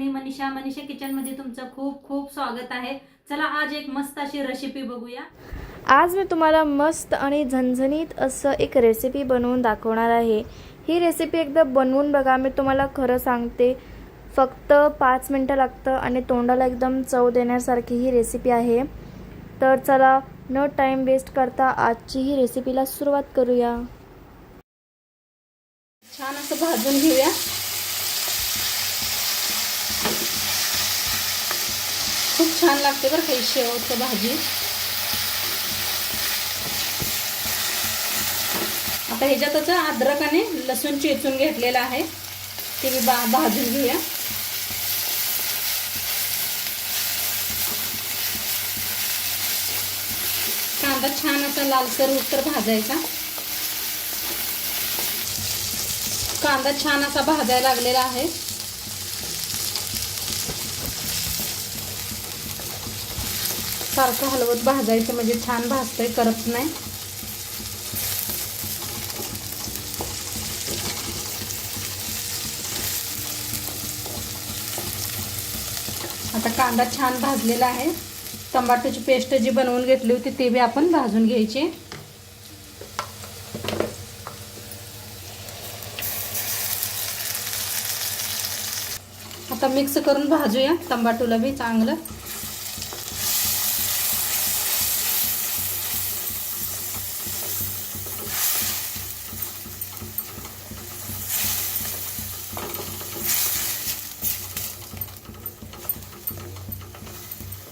मी Manisha kitchen मध्ये तुमचं खूप खूप स्वागत आहे। चला आज एक मस्त अशी रेसिपी बघूया। आज मी तुम्हाला मस्त आणि झणझणीत असं एक रेसिपी बनवून दाखवणार आहे। ही रेसिपी एकदा बनवून बघा, मी तुम्हाला खरं सांगते फक्त 5 मिनिटं लागतं आणि तोंडाला एकदम चव देण्यासारखी ही रेसिपी आहे। तर चला न टाइम वेस्ट करता आजची ही रेसिपीला सुरुवात करूया। छान असं भाजून घेऊया। खूप छान लागते बरं काही शेवटची भाजी। आता ह्याच्यातच अद्रक आणि लसूण चेचून घेतलेला आहे, ते मी भाजून घेऊया। कांदा छान असा लालसर होईस्तोवर भाजायचा। कांदा छान असा भाजायला लागलेला आहे। सारखं हलवत भाजायचं म्हणजे छान भाजतंय, करपत नाही। आता कांदा छान भाजलेला आहे। टमाटोची पेस्ट जी बनवून घेतली होती ती भी आपण भाजून घ्यायची। आता मिक्स करून भाजूया टमाटोला भी चांगलं।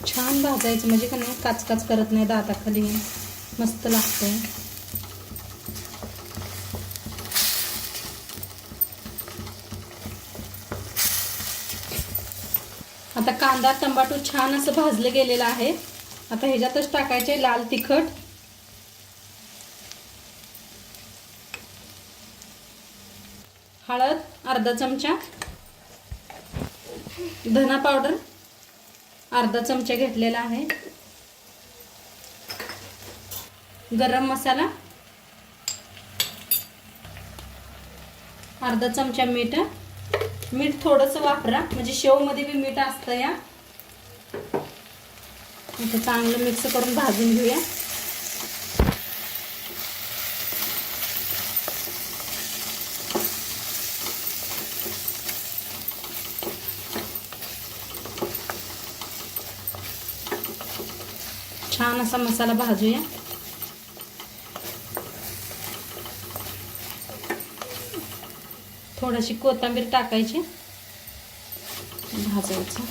छान भाजायचं म्हणजे का नाही काचकाच करत नाही, दाताखाली मस्त लागतंय। आता कांदा टमाटो छान असं भाजले गेलेला आहे। आता ह्याच्यातच टाकायचे लाल तिखट, हळद अर्धा चमचा, धना पावडर अर्धा चमचा घेतलेला आहे, गरम मसाला अर्धा चमचा, मीठ थोडंसं वापरा म्हणजे शेव मध्ये भी मीठ असतं या। आता चांगलं मिक्स करून भाजून घेऊया। छान असा मसाला भाजूया। थोडीशी कोथिंबीर टाकायची, भाजायचं।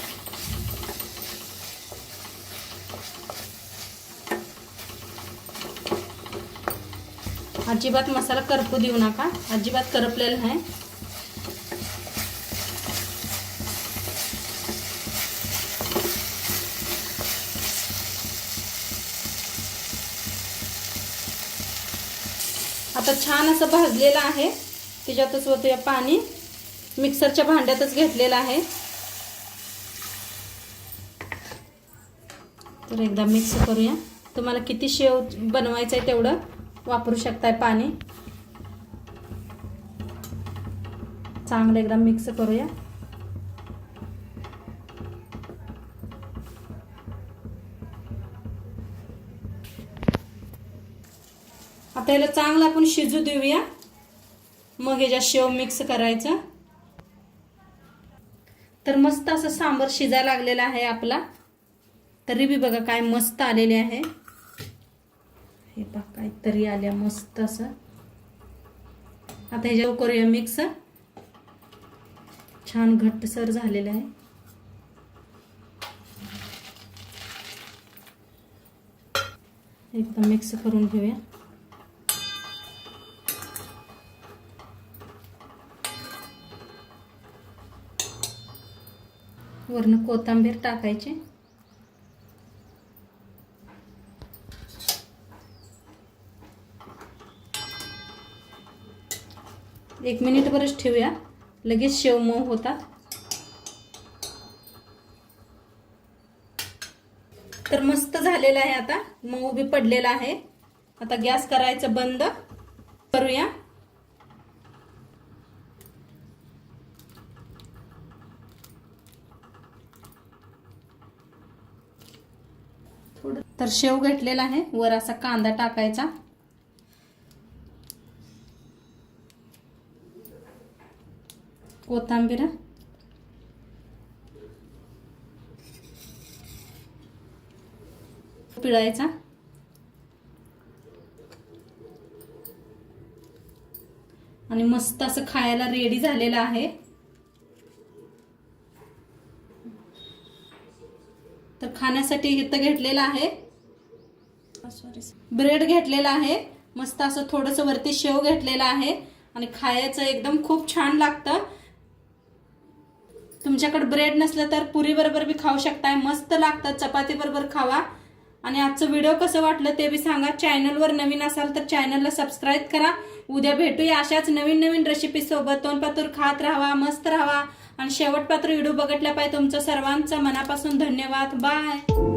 अजिबात मसाला करपू देऊ नका, अजिबात करपलेला नाही। आता छान असं भाजलेलं आहे, त्याच्यातच होते पाणी, मिक्सरच्या भांड्यातच घेतलेलं आहे। तर एकदा मिक्स करूया। तुम्हाला किती शेव बनवायचं आहे तेवढं वापरू शकताय पाणी। चांगलं एकदा मिक्स करूया। आता याला चांगलं आपण शिजू देऊया, मग ह्याच्यात शेव मिक्स करायचं। तर मस्त असं सांबार शिजायला लागलेला आहे आपला, तरी बी बघा काय मस्त आलेले आहे। हे बघा काय तरी आल्या मस्त असं। आता ह्याच्यावर करूया मिक्स, छान घट्टसर झालेलं आहे। एकदम मिक्स करून घेऊया। वरून कोथिंबीर टाकायची। एक मिनिटभरच ठेवूया, लगेच शेव मऊ होतात। तर मस्त झालेला आहे, आता मऊ बी पडलेला आहे। आता गॅस करायचं बंद करूया। तर शेव घेतलेला आहे, वर असा कांदा टाकायचा, कोथिंबीर, पिळायचा आणि मस्त असं खायला रेडी झालेलं आहे. तर खाण्यासाठी इथं घेतलेलं आहे ब्रेड घेतलेला आहे, मस्त असं थोडंसं वरती शेव घेतलेला आहे आणि खायचं एकदम खूप छान लागतं. तुमच्याकडे ब्रेड नसलं तर पुरी बरोबर बी खाऊ शकताय, मस्त लागतं. चपाती बरोबर खावा. आणि आजचं व्हिडिओ कसं वाटलं ते बी सांगा. चॅनलवर नवीन असाल तर चॅनलला सबस्क्राईब करा. उद्या भेटूया अशाच नवीन नवीन रेसिपी सोबत. तोंडपातूर खात राहा, मस्त राहा आणि शेवटपात्र व्हिडिओ बघितल्या पाहिजे. तुमचं सर्वांचं मनापासून धन्यवाद. बाय.